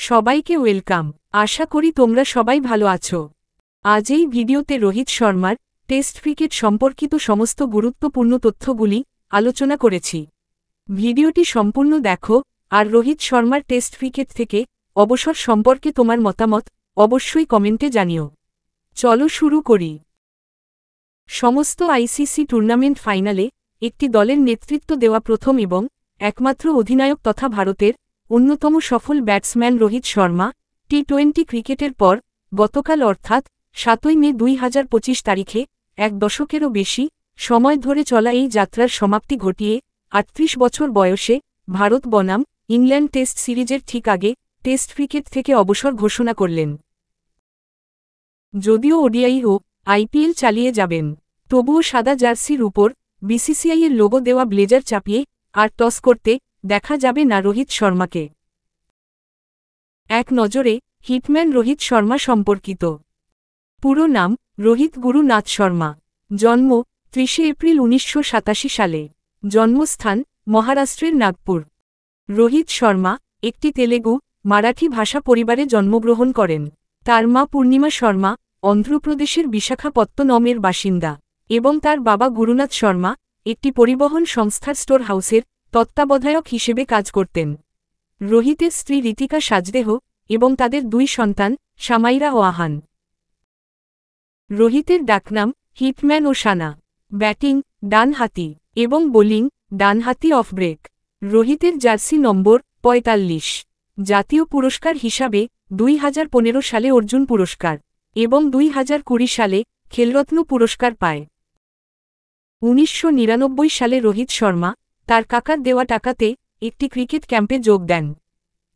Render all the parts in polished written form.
সবাইকে ওয়েলকাম। আশা করি তোমরা সবাই ভালো আছো। আজ এই ভিডিওতে রোহিত শর্মার টেস্ট ক্রিকেট সম্পর্কিত সমস্ত গুরুত্বপূর্ণ তথ্যগুলি আলোচনা করেছি। ভিডিওটি সম্পূর্ণ দেখো আর রোহিত শর্মার টেস্ট ক্রিকেট থেকে অবসর সম্পর্কে তোমার মতামত অবশ্যই কমেন্টে জানিও। চলো শুরু করি। সমস্ত আইসিসি টুর্নামেন্ট ফাইনালে একটি দলের নেতৃত্ব দেওয়া প্রথম এবং একমাত্র অধিনায়ক তথা ভারতের অন্যতম সফল ব্যাটসম্যান রোহিত শর্মা টি-20 ক্রিকেটের পর গতকাল অর্থাৎ ৭ মে ২০২৫ তারিখে এক দশকেরও বেশি সময় ধরে চলা এই যাত্রার সমাপ্তি ঘটিয়ে ৩৮ বছর বয়সে ভারত বনাম ইংল্যান্ড টেস্ট সিরিজের ঠিক আগে টেস্ট ক্রিকেট থেকে অবসর ঘোষণা করলেন। যদিও ওডিআই ও আইপিএল চালিয়ে যাবেন, তবুও সাদা জার্সির উপর বিসিসিআইয়ের লোগো দেওয়া ব্লেজার চাপিয়ে আর টস করতে দেখা যাবে না রোহিত শর্মাকে। এক নজরে হিটম্যান রোহিত শর্মা সম্পর্কিত। পুরো নাম রোহিত গুরুনাথ শর্মা। জন্ম ৩০ এপ্রিল ১৯৮৭ সালে। জন্মস্থান মহারাষ্ট্রের নাগপুর। রোহিত শর্মা একটি তেলেগু মারাঠি ভাষা পরিবারে জন্মগ্রহণ করেন। তার মা পূর্ণিমা শর্মা অন্ধ্রপ্রদেশের বিশাখাপত্তনমের বাসিন্দা এবং তার বাবা গুরুনাথ শর্মা একটি পরিবহন সংস্থার স্টোর হাউসের তত্ত্বাবধায়ক হিসেবে কাজ করতেন। রোহিতের স্ত্রী ঋতিকা সাজদেহ এবং তাদের দুই সন্তান সামাইরা ও আহান। রোহিতের ডাকনাম হিটম্যান ও সানা। ব্যাটিং ডানহাতি এবং বোলিং ডানহাতি অফ ব্রেক। রোহিতের জার্সি নম্বর ৪৫। জাতীয় পুরস্কার হিসাবে ২০১৫ সালে অর্জুন পুরস্কার এবং ২০২০ সালে খেলরত্ন পুরস্কার পায়। ১৯৯৯ সালে রোহিত শর্মা তার কাকার দেওয়া টাকাতে একটি ক্রিকেট ক্যাম্পে যোগ দেন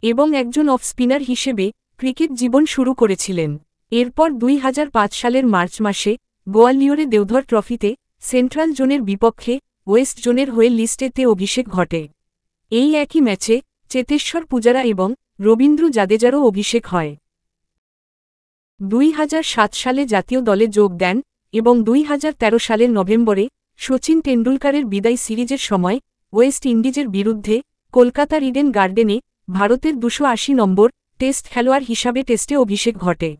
এবং একজন অফ স্পিনার হিসেবে ক্রিকেট জীবন শুরু করেছিলেন। এরপর ২০০৫ সালের মার্চ মাসে গোয়ালিয়রে দেওধর ট্রফিতে সেন্ট্রাল জোনের বিপক্ষে ওয়েস্ট জোনের হয়ে লিস্টেতে অভিষেক ঘটে। এই একই ম্যাচে চেতেশ্বর পূজারা এবং রবীন্দ্র জাদেজারও অভিষেক হয়। ২০০৭ সালে জাতীয় দলে যোগ দেন এবং ২০১৩ সালের নভেম্বরে শচীন টেন্ডুলকারের বিদায় সিরিজের সময় ওয়েস্ট ইন্ডিজের বিরুদ্ধে কলকাতার ইডেন গার্ডেনে ভারতের ২৮০ নম্বর টেস্ট খেলোয়াড় হিসাবে টেস্টে অভিষেক ঘটে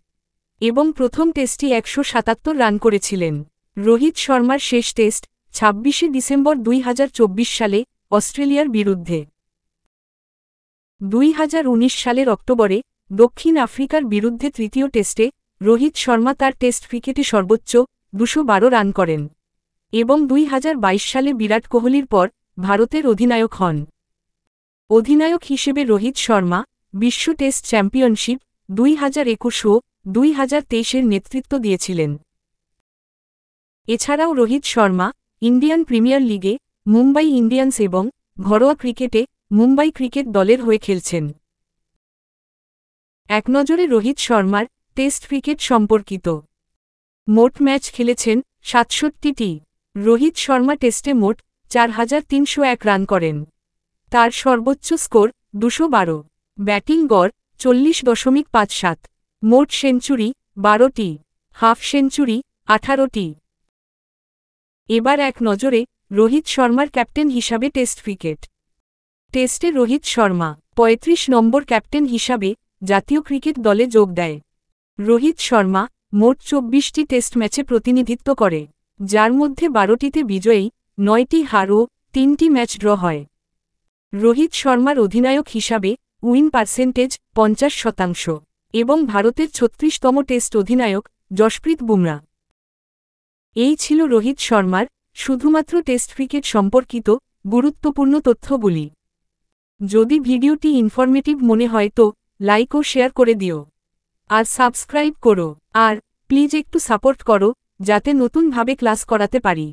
এবং প্রথম টেস্টটি ১৭৭ রান করেছিলেন। রোহিত শর্মার শেষ টেস্ট ২৬ ডিসেম্বর ২০২৪ সালে অস্ট্রেলিয়ার বিরুদ্ধে। ২০১৯ সালের অক্টোবরে দক্ষিণ আফ্রিকার বিরুদ্ধে তৃতীয় টেস্টে রোহিত শর্মা তার টেস্ট ক্রিকেটে সর্বোচ্চ ২১২ রান করেন এবং ২০২২ সালে বিরাট কোহলির পর ভারতের অধিনায়ক হন। অধিনায়ক হিসেবে রোহিত শর্মা বিশ্ব টেস্ট চ্যাম্পিয়নশিপ ২০২১ ও ২০২৩-এর নেতৃত্ব দিয়েছিলেন। এছাড়াও রোহিত শর্মা ইন্ডিয়ান প্রিমিয়ার লিগে মুম্বাই ইন্ডিয়ান্স এবং ঘরোয়া ক্রিকেটে মুম্বাই ক্রিকেট দলের হয়ে খেলছেন। এক নজরে রোহিত শর্মার টেস্ট ক্রিকেট সম্পর্কিত। মোট ম্যাচ খেলেছেন ৬৭টি। রোহিত শর্মা টেস্টে মোট ৪৩০১ রান করেন। তার সর্বোচ্চ স্কোর ২১২। ব্যাটিং গড় ৪০.৫৭। মোট সেঞ্চুরি ১২টি, হাফ সেঞ্চুরি ১৮টি। এবার এক নজরে রোহিত শর্মার ক্যাপ্টেন হিসাবে টেস্ট ক্রিকেট। টেস্টে রোহিত শর্মা ৩৫ নম্বর ক্যাপ্টেন হিসাবে জাতীয় ক্রিকেট দলে যোগ দেয়। রোহিত শর্মা মোট ২৪টি টেস্ট ম্যাচে প্রতিনিধিত্ব করে, যার মধ্যে ১২টিতে বিজয়ী, ৯টি হার ও ৩টি ম্যাচ ড্র হয়। রোহিত শর্মার অধিনায়ক হিসাবে উইন পার্সেন্টেজ ৫০% এবং ভারতের ৩৬তম টেস্ট অধিনায়ক জশপ্রীত বুমরা। এই ছিল রোহিত শর্মার শুধুমাত্র টেস্ট ক্রিকেট সম্পর্কিত গুরুত্বপূর্ণ তথ্যগুলি। যদি ভিডিওটি ইনফরমেটিভ মনে হয় তো লাইক ও শেয়ার করে দিও আর সাবস্ক্রাইব করো, আর প্লিজ একটু সাপোর্ট করো যাতে নতুনভাবে ক্লাস করাতে পারি।